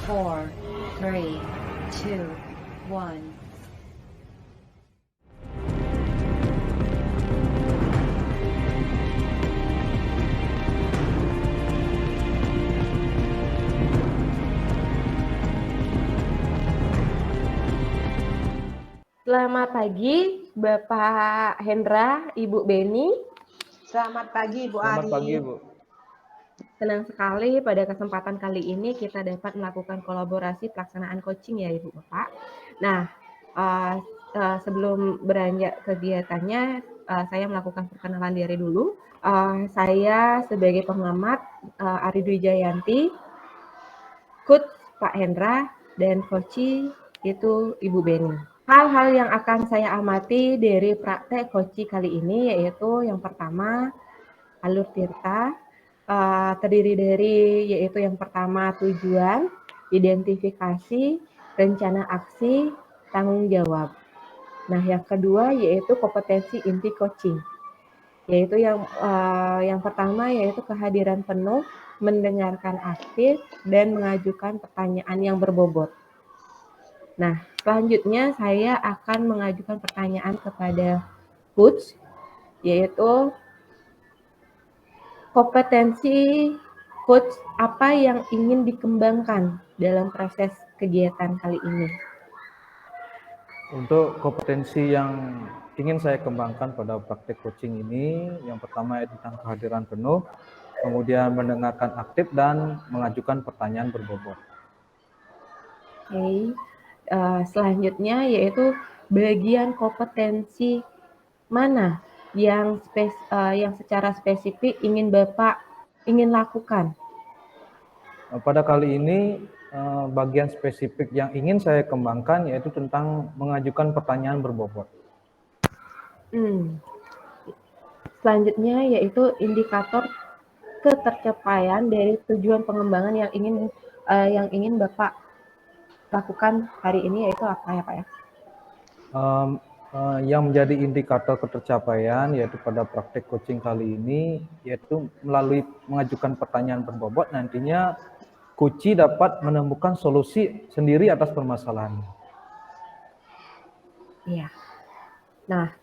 4, 3, 2, 1. Selamat pagi, Bapak Hendra, Ibu Beni. Selamat pagi, Bu Selamat Ari. pagi, Bu. Senang sekali pada kesempatan kali ini kita dapat melakukan kolaborasi pelaksanaan coaching ya Ibu Bapak. Nah, sebelum beranjak kegiatannya, saya melakukan perkenalan diri dulu. Saya sebagai pengamat Ari Dwi Jayanti, coach Pak Hendra, dan coach itu Ibu Beni. Hal-hal yang akan saya amati dari praktek coaching kali ini yaitu yang pertama, alur tirta, terdiri dari yaitu yang pertama tujuan, identifikasi, rencana aksi, tanggung jawab. Nah, yang kedua yaitu kompetensi inti coaching, yaitu yang pertama yaitu kehadiran penuh, mendengarkan aktif, dan mengajukan pertanyaan yang berbobot. Nah, selanjutnya saya akan mengajukan pertanyaan kepada coach, yaitu kompetensi coach apa yang ingin dikembangkan dalam proses kegiatan kali ini. Untuk kompetensi yang ingin saya kembangkan pada praktek coaching ini, yang pertama itu tentang kehadiran penuh, kemudian mendengarkan aktif dan mengajukan pertanyaan berbobot. Oke. Selanjutnya yaitu bagian kompetensi mana yang secara spesifik Bapak ingin lakukan? Pada kali ini, bagian spesifik yang ingin saya kembangkan yaitu tentang mengajukan pertanyaan berbobot. Selanjutnya yaitu indikator ketercapaian dari tujuan pengembangan yang ingin Bapak lakukan hari ini yaitu apa ya Pak ya? Yang menjadi indikator ketercapaian yaitu pada praktek coaching kali ini yaitu melalui mengajukan pertanyaan berbobot nantinya coach dapat menemukan solusi sendiri atas permasalahan. Iya. Nah,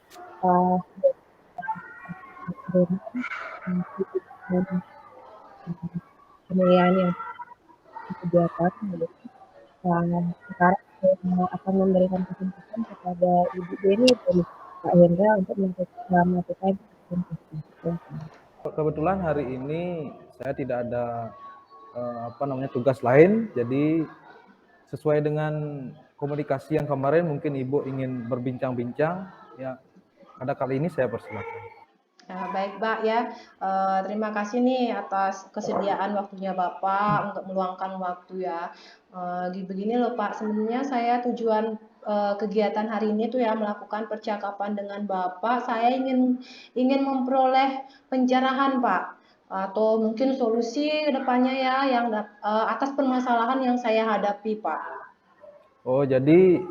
penilaian yang kegiatan sekarang saya akan memberikan kesempatan kepada Ibu Beni dan Pak Hendra untuk melakukan presentasi. Kebetulan hari ini saya tidak ada tugas lain, jadi sesuai dengan komunikasi yang kemarin mungkin Ibu ingin berbincang-bincang, ya pada kali ini saya persilakan. Baik, Pak ya. Terima kasih nih atas kesediaan waktunya Bapak untuk meluangkan waktu ya. Begini loh Pak, sebenarnya saya tujuan kegiatan hari ini tuh ya melakukan percakapan dengan Bapak. Saya ingin memperoleh pencerahan Pak, atau mungkin solusi ke depannya ya yang atas permasalahan yang saya hadapi Pak. Oh, jadi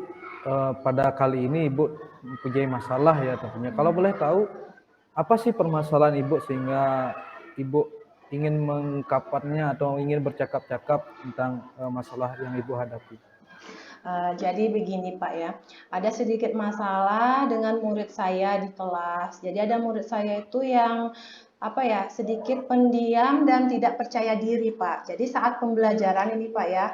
pada kali ini Ibu mempunyai masalah ya tentunya. Kalau boleh tahu, apa sih permasalahan Ibu sehingga Ibu ingin mengungkapkannya atau ingin bercakap-cakap tentang masalah yang Ibu hadapi? Jadi begini Pak ya, ada sedikit masalah dengan murid saya di kelas. Jadi ada murid saya itu yang sedikit pendiam dan tidak percaya diri Pak. Jadi saat pembelajaran ini Pak ya,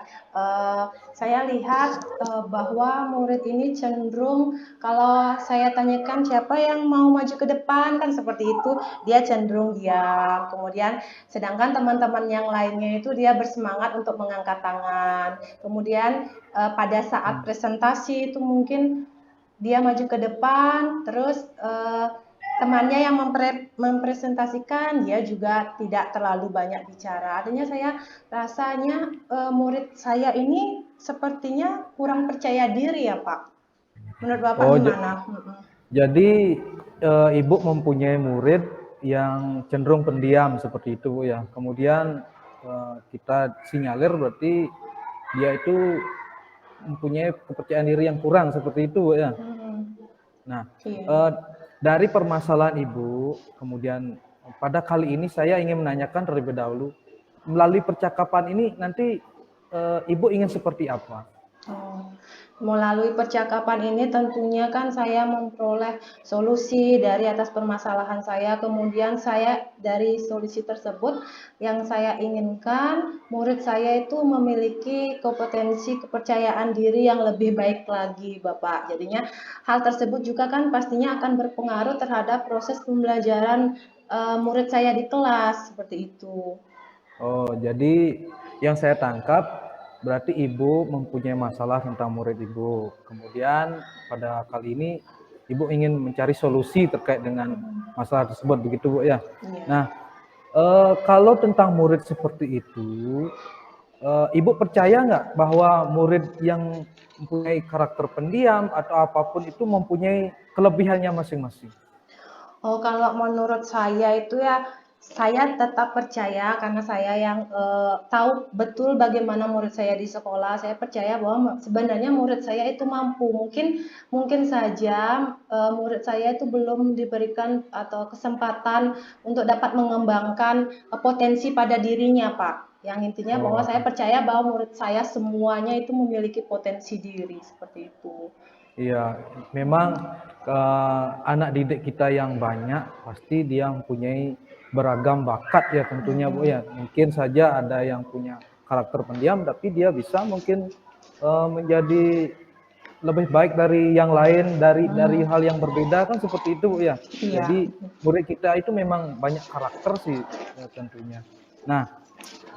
saya lihat bahwa murid ini cenderung kalau saya tanyakan siapa yang mau maju ke depan kan seperti itu, dia cenderung diam. Kemudian sedangkan teman-teman yang lainnya itu dia bersemangat untuk mengangkat tangan. Kemudian pada saat presentasi itu mungkin dia maju ke depan, terus temannya yang mempresentasikan dia juga tidak terlalu banyak bicara. Artinya saya rasanya murid saya ini sepertinya kurang percaya diri ya Pak. Menurut Bapak gimana? Jadi Ibu mempunyai murid yang cenderung pendiam seperti itu ya. Kemudian kita sinyalir berarti dia itu mempunyai kepercayaan diri yang kurang seperti itu ya. Nah, dari permasalahan Ibu, kemudian pada kali ini saya ingin menanyakan terlebih dahulu, melalui percakapan ini nanti Ibu ingin seperti apa? Oh, melalui percakapan ini tentunya kan saya memperoleh solusi dari atas permasalahan saya, kemudian saya dari solusi tersebut yang saya inginkan murid saya itu memiliki kompetensi kepercayaan diri yang lebih baik lagi, Bapak. Jadinya hal tersebut juga kan pastinya akan berpengaruh terhadap proses pembelajaran murid saya di kelas, seperti itu. Oh, jadi yang saya tangkap berarti ibu mempunyai masalah tentang murid ibu. Kemudian pada kali ini ibu ingin mencari solusi terkait dengan masalah tersebut, begitu Bu ya? Iya. Nah, kalau tentang murid seperti itu, ibu percaya nggak bahwa murid yang mempunyai karakter pendiam atau apapun itu mempunyai kelebihannya masing-masing? Oh, kalau menurut saya itu ya, saya tetap percaya karena saya yang tahu betul bagaimana murid saya di sekolah. Saya percaya bahwa sebenarnya murid saya itu mampu. Mungkin saja murid saya itu belum diberikan atau kesempatan untuk dapat mengembangkan potensi pada dirinya, Pak. Yang intinya bahwa Oh, saya percaya bahwa murid saya semuanya itu memiliki potensi diri seperti itu. iya, memang anak didik kita yang banyak pasti dia mempunyai beragam bakat ya tentunya Bu ya. Mungkin saja ada yang punya karakter pendiam tapi dia bisa mungkin menjadi lebih baik dari yang lain dari hal yang berbeda kan seperti itu Bu ya. Iya. Jadi murid kita itu memang banyak karakter sih tentunya. Nah,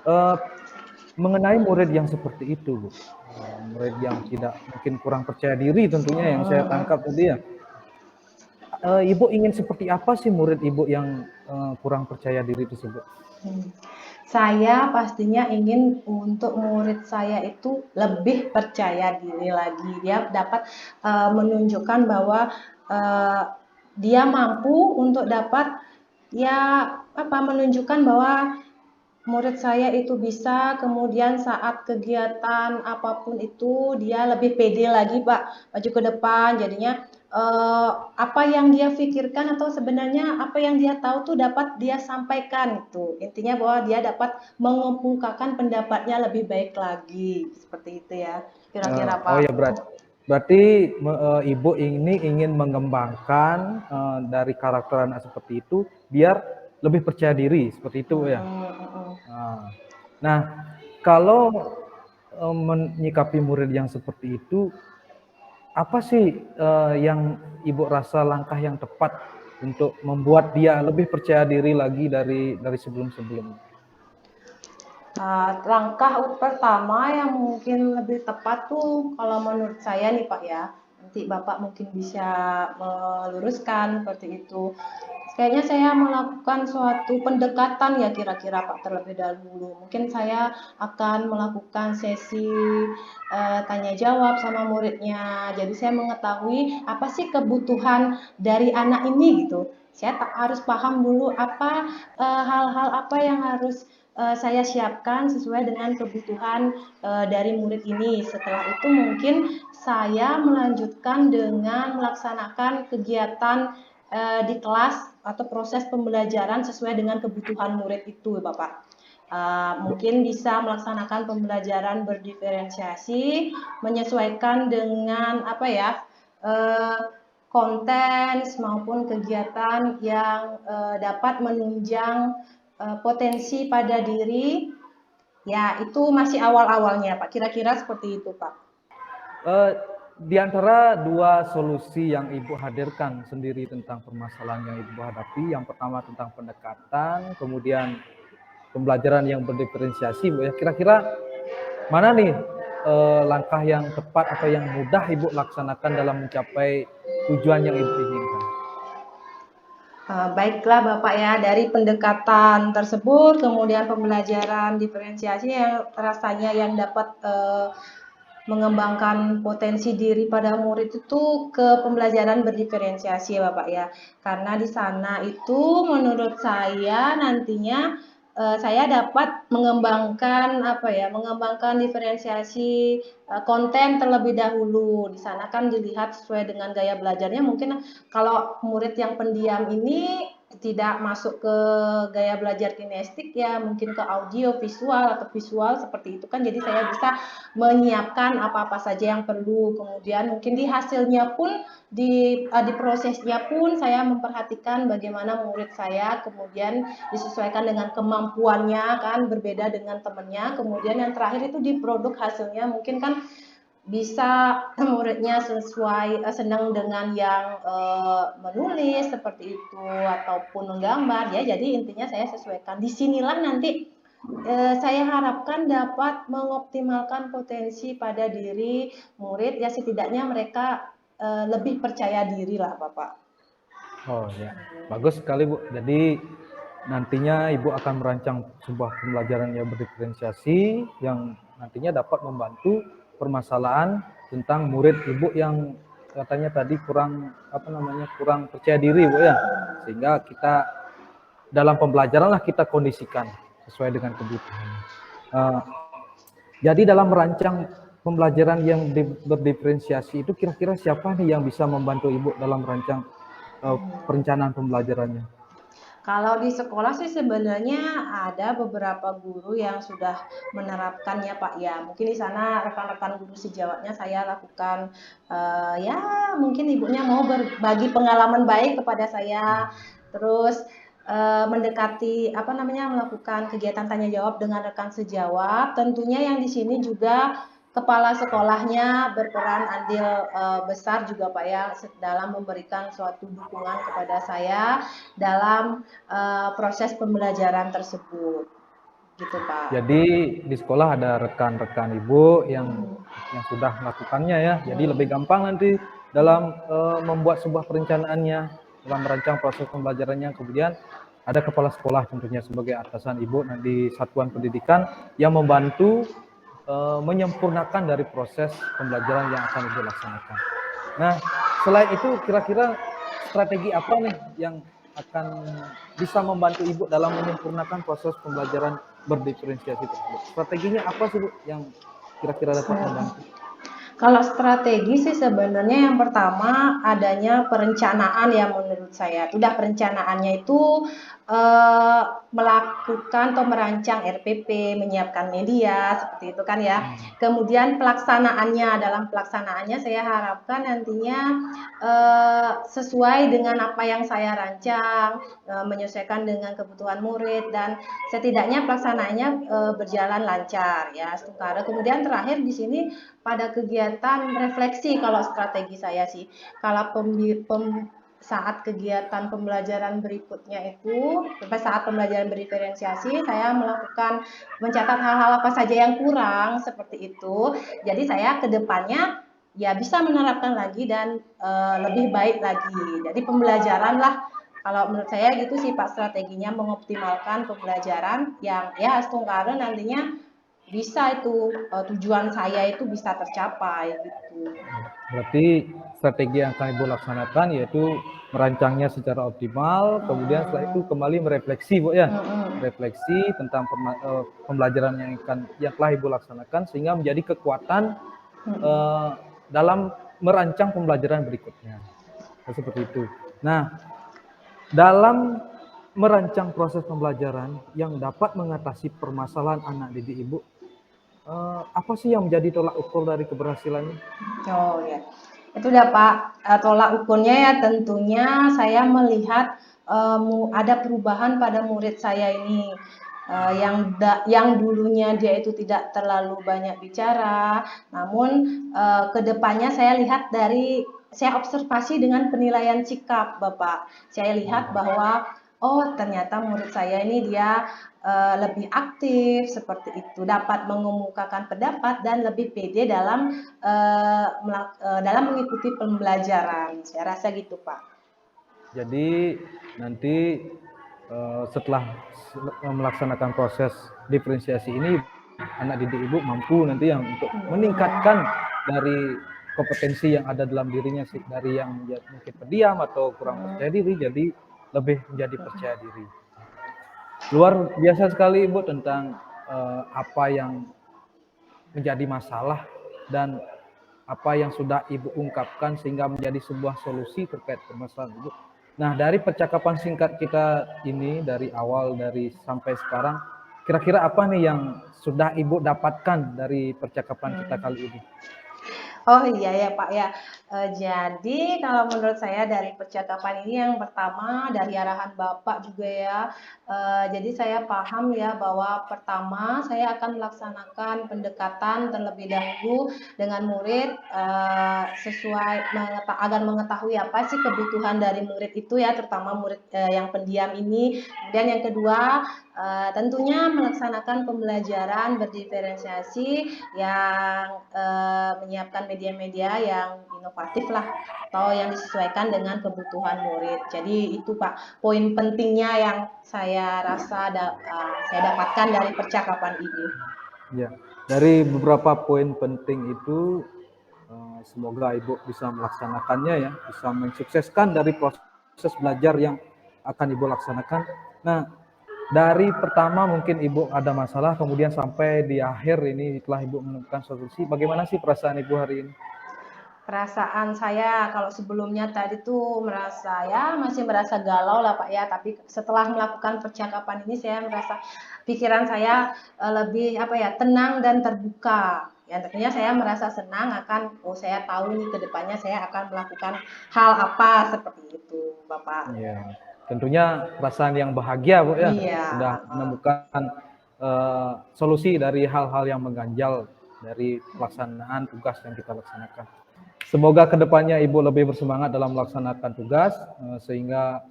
eh, mengenai murid yang seperti itu Bu, murid yang tidak mungkin kurang percaya diri tentunya yang saya tangkap tadi ya. Ibu ingin seperti apa sih murid ibu yang kurang percaya diri tersebut? Hmm. Saya pastinya ingin untuk murid saya itu lebih percaya diri lagi. Dia dapat menunjukkan bahwa eh, dia mampu untuk dapat ya apa menunjukkan bahwa murid saya itu bisa, kemudian saat kegiatan apapun itu dia lebih pede lagi Pak, maju ke depan. Jadinya apa yang dia pikirkan atau sebenarnya apa yang dia tahu tuh dapat dia sampaikan itu. Intinya bahwa dia dapat mengemukakan pendapatnya lebih baik lagi. Seperti itu ya. Kira-kira Oh Pak. ya berarti ibu ini ingin mengembangkan dari karakter anak seperti itu biar lebih percaya diri seperti itu ya. Nah, nah, kalau menyikapi murid yang seperti itu, apa sih yang ibu rasa langkah yang tepat untuk membuat dia lebih percaya diri lagi dari sebelum-sebelumnya? Langkah pertama yang mungkin lebih tepat tuh kalau menurut saya nih Pak ya, nanti Bapak mungkin bisa meluruskan seperti itu. Kayaknya saya melakukan suatu pendekatan ya kira-kira Pak terlebih dahulu. Mungkin saya akan melakukan sesi tanya jawab sama muridnya. Jadi saya mengetahui apa sih kebutuhan dari anak ini gitu. Saya harus paham dulu apa hal-hal apa yang harus saya siapkan sesuai dengan kebutuhan dari murid ini. Setelah itu mungkin saya melanjutkan dengan melaksanakan kegiatan di kelas atau proses pembelajaran sesuai dengan kebutuhan murid itu, Bapak. Mungkin bisa melaksanakan pembelajaran berdiferensiasi, menyesuaikan dengan apa ya konten maupun kegiatan yang dapat menunjang potensi pada diri. Ya, itu masih awal-awalnya, Pak. Kira-kira seperti itu, Pak. Di antara dua solusi yang ibu hadirkan sendiri tentang permasalahan yang ibu hadapi, yang pertama tentang pendekatan, kemudian pembelajaran yang berdiferensiasi, Bu ya. Kira-kira mana nih langkah yang tepat atau yang mudah ibu laksanakan dalam mencapai tujuan yang ibu inginkan? Baiklah Bapak ya, dari pendekatan tersebut, kemudian pembelajaran diferensiasi yang rasanya yang dapat mengembangkan potensi diri pada murid itu ke pembelajaran berdiferensiasi ya Bapak ya. Karena di sana itu menurut saya nantinya saya dapat mengembangkan apa ya, mengembangkan diferensiasi konten terlebih dahulu. Di sana kan dilihat sesuai dengan gaya belajarnya. Mungkin kalau murid yang pendiam ini tidak masuk ke gaya belajar kinestetik ya mungkin ke audio, visual atau visual seperti itu kan. Jadi saya bisa menyiapkan apa-apa saja yang perlu. Kemudian mungkin di hasilnya pun di prosesnya pun saya memperhatikan bagaimana murid saya, kemudian disesuaikan dengan kemampuannya kan berbeda dengan temannya. Kemudian yang terakhir itu di produk hasilnya mungkin kan bisa muridnya senang dengan yang menulis seperti itu ataupun menggambar ya. Jadi intinya saya sesuaikan. Disinilah nanti saya harapkan dapat mengoptimalkan potensi pada diri murid ya, setidaknya mereka lebih percaya diri lah Bapak. Oh ya, bagus sekali Bu. Jadi nantinya Ibu akan merancang sebuah pembelajaran yang berdiferensiasi yang nantinya dapat membantu permasalahan tentang murid Ibu yang katanya tadi kurang kurang percaya diri Bu ya. Sehingga kita dalam pembelajaran lah kita kondisikan sesuai dengan kebutuhan. Jadi dalam merancang pembelajaran yang berdiferensiasi itu kira-kira siapa nih yang bisa membantu Ibu dalam merancang perencanaan pembelajarannya? Kalau di sekolah sih sebenarnya ada beberapa guru yang sudah menerapkannya Pak ya. Mungkin di sana rekan-rekan guru sejawatnya saya lakukan ya mungkin ibunya mau berbagi pengalaman baik kepada saya. Terus mendekati melakukan kegiatan tanya jawab dengan rekan sejawat. Tentunya yang di sini juga kepala sekolahnya berperan andil besar juga Pak ya dalam memberikan suatu dukungan kepada saya dalam proses pembelajaran tersebut, gitu Pak. Jadi di sekolah ada rekan-rekan Ibu yang sudah melakukannya ya. Jadi lebih gampang nanti dalam membuat sebuah perencanaannya, dalam merancang proses pembelajarannya. Kemudian ada kepala sekolah tentunya sebagai atasan Ibu di satuan pendidikan yang membantu menyempurnakan dari proses pembelajaran yang akan Ibu laksanakan. Nah, selain itu kira-kira strategi apa nih yang akan bisa membantu Ibu dalam menyempurnakan proses pembelajaran berdiferensiasi tersebut? Strateginya apa sih Bu yang kira-kira dapat membantu? Kalau strategi sih sebenarnya yang pertama adanya perencanaan ya menurut saya. Sudah perencanaannya itu melakukan atau merancang RPP, menyiapkan media seperti itu kan ya. Kemudian dalam pelaksanaannya saya harapkan nantinya sesuai dengan apa yang saya rancang, menyesuaikan dengan kebutuhan murid dan setidaknya pelaksanaannya berjalan lancar ya. Kemudian terakhir di sini pada kegiatan refleksi kalau strategi saya sih. Kalau saat kegiatan pembelajaran berikutnya itu, saat pembelajaran berdiferensiasi, saya mencatat hal-hal apa saja yang kurang seperti itu. Jadi saya ke depannya ya bisa menerapkan lagi dan lebih baik lagi. Jadi pembelajaran lah, kalau menurut saya gitu sih Pak strateginya, mengoptimalkan pembelajaran yang ya setungkara nantinya bisa itu tujuan saya itu bisa tercapai gitu. Berarti strategi yang akan Ibu laksanakan yaitu merancangnya secara optimal, kemudian setelah itu kembali merefleksi Bu ya. Refleksi tentang pembelajaran yang telah Ibu laksanakan sehingga menjadi kekuatan dalam merancang pembelajaran berikutnya. Seperti itu. Nah, dalam merancang proses pembelajaran yang dapat mengatasi permasalahan anak didik Ibu, apa sih yang menjadi tolak ukur dari keberhasilannya? Oh ya, itu udah Pak, tolak ukurnya ya tentunya saya melihat ada perubahan pada murid saya ini. Yang dulunya dia itu tidak terlalu banyak bicara, namun kedepannya saya lihat saya observasi dengan penilaian sikap Bapak. Saya lihat bahwa oh ternyata murid saya ini dia lebih aktif seperti itu, dapat mengemukakan pendapat dan lebih pede dalam mengikuti pembelajaran. Saya rasa gitu Pak. Jadi nanti setelah melaksanakan proses diferensiasi ini, anak didik Ibu mampu nanti yang untuk meningkatkan dari kompetensi yang ada dalam dirinya dari yang mungkin pendiam atau kurang percaya diri jadi lebih menjadi percaya diri. Luar biasa sekali Ibu tentang apa yang menjadi masalah dan apa yang sudah Ibu ungkapkan sehingga menjadi sebuah solusi terkait permasalahan Ibu. Nah, dari percakapan singkat kita ini dari awal dari sampai sekarang, kira-kira apa nih yang sudah Ibu dapatkan dari percakapan kita Hmm. kali ini? Oh iya ya Pak ya. Jadi kalau menurut saya dari percakapan ini yang pertama dari arahan Bapak juga ya. Jadi saya paham ya bahwa pertama saya akan melaksanakan pendekatan terlebih dahulu dengan murid sesuai agar mengetahui apa sih kebutuhan dari murid itu ya, terutama murid yang pendiam ini. Kemudian yang kedua tentunya melaksanakan pembelajaran berdiferensiasi yang menyiapkan media-media yang inovatif lah atau yang disesuaikan dengan kebutuhan murid. Jadi itu Pak, poin pentingnya yang saya rasa saya dapatkan dari percakapan ini. Ya, dari beberapa poin penting itu, semoga Ibu bisa melaksanakannya ya, bisa mensukseskan dari proses belajar yang akan Ibu laksanakan. Nah, dari pertama mungkin Ibu ada masalah, kemudian sampai di akhir ini setelah Ibu menemukan solusi, bagaimana sih perasaan Ibu hari ini? Perasaan saya kalau sebelumnya tadi tuh masih merasa galau lah Pak ya, tapi setelah melakukan percakapan ini saya merasa pikiran saya lebih apa ya, tenang dan terbuka. Ya tentunya saya merasa senang saya tahu nih ke depannya saya akan melakukan hal apa seperti itu Bapak. Ya, tentunya perasaan yang bahagia Bu ya, Iya, sudah menemukan solusi dari hal-hal yang mengganjal dari pelaksanaan tugas yang kita laksanakan. Semoga kedepannya Ibu lebih bersemangat dalam melaksanakan tugas, sehingga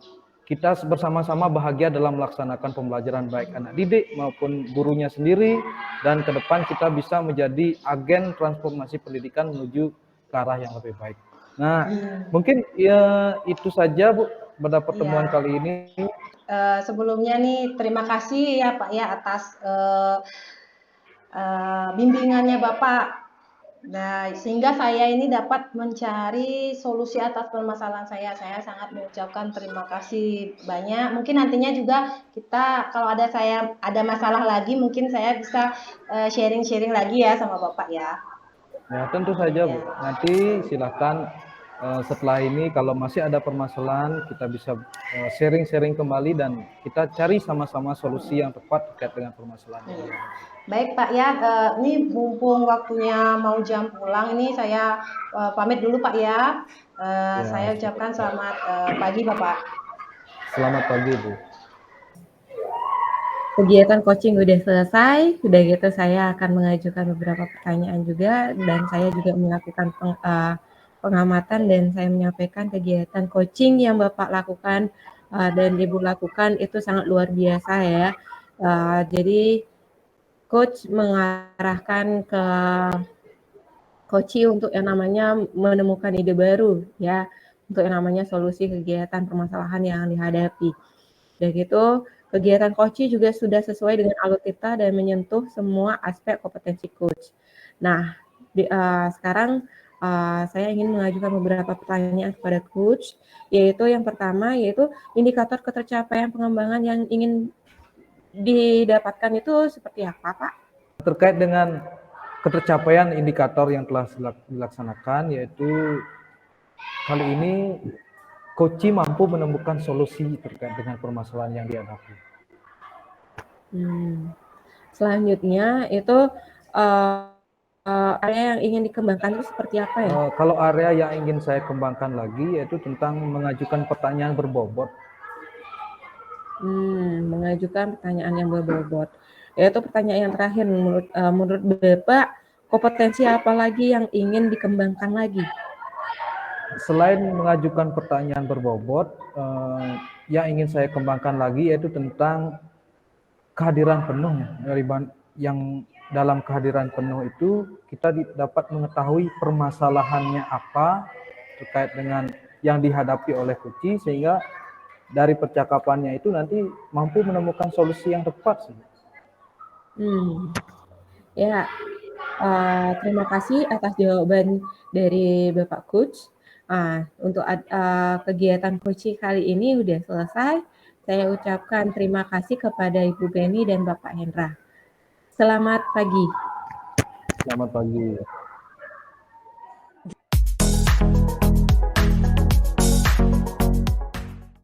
kita bersama-sama bahagia dalam melaksanakan pembelajaran baik anak didik maupun gurunya sendiri, dan ke depan kita bisa menjadi agen transformasi pendidikan menuju ke arah yang lebih baik. Nah, mungkin ya itu saja Bu pada pertemuan iya. kali ini. Sebelumnya nih terima kasih ya Pak ya atas bimbingannya Bapak. Nah, sehingga saya ini dapat mencari solusi atas permasalahan saya. Saya sangat mengucapkan terima kasih banyak. Mungkin nantinya juga kita kalau saya ada masalah lagi, mungkin saya bisa sharing-sharing lagi ya sama Bapak ya. Ya, tentu saja Bu. Ya. Nanti silakan setelah ini kalau masih ada permasalahan kita bisa sharing-sharing kembali dan kita cari sama-sama solusi yang tepat terkait dengan permasalahan ini. Baik Pak ya, ini mumpung waktunya mau jam pulang, ini saya pamit dulu Pak ya. Ya, Saya ucapkan selamat pagi Bapak. selamat pagi Bu. Kegiatan coaching udah selesai, udah gitu saya akan mengajukan beberapa pertanyaan juga dan saya juga melakukan pengamatan dan saya menyampaikan kegiatan coaching yang Bapak lakukan dan Ibu lakukan itu sangat luar biasa ya. Jadi coach mengarahkan ke coaching untuk yang namanya menemukan ide baru ya, untuk yang namanya solusi kegiatan permasalahan yang dihadapi. Dan gitu kegiatan coaching juga sudah sesuai dengan alutita dan menyentuh semua aspek kompetensi coach. Nah, sekarang saya ingin mengajukan beberapa pertanyaan kepada coach, yaitu yang pertama yaitu indikator ketercapaian pengembangan yang ingin didapatkan itu seperti apa, Pak? Terkait dengan ketercapaian indikator yang telah dilaksanakan, yaitu kali ini coach mampu menemukan solusi terkait dengan permasalahan yang dihadapi. Selanjutnya itu area yang ingin dikembangkan itu seperti apa ya? Kalau area yang ingin saya kembangkan lagi yaitu tentang mengajukan pertanyaan berbobot. Mengajukan pertanyaan yang berbobot. Yaitu pertanyaan yang terakhir, menurut Bapak, kompetensi apa lagi yang ingin dikembangkan lagi? Selain mengajukan pertanyaan berbobot, yang ingin saya kembangkan lagi yaitu tentang kehadiran penuh dari yang dalam kehadiran penuh itu kita dapat mengetahui permasalahannya apa terkait dengan yang dihadapi oleh Kuci, sehingga dari percakapannya itu nanti mampu menemukan solusi yang tepat sih. Ya, terima kasih atas jawaban dari Bapak Coach. Untuk kegiatan coaching kali ini udah selesai. Saya ucapkan terima kasih kepada Ibu Beni dan Bapak Hendra. Selamat pagi. Selamat pagi.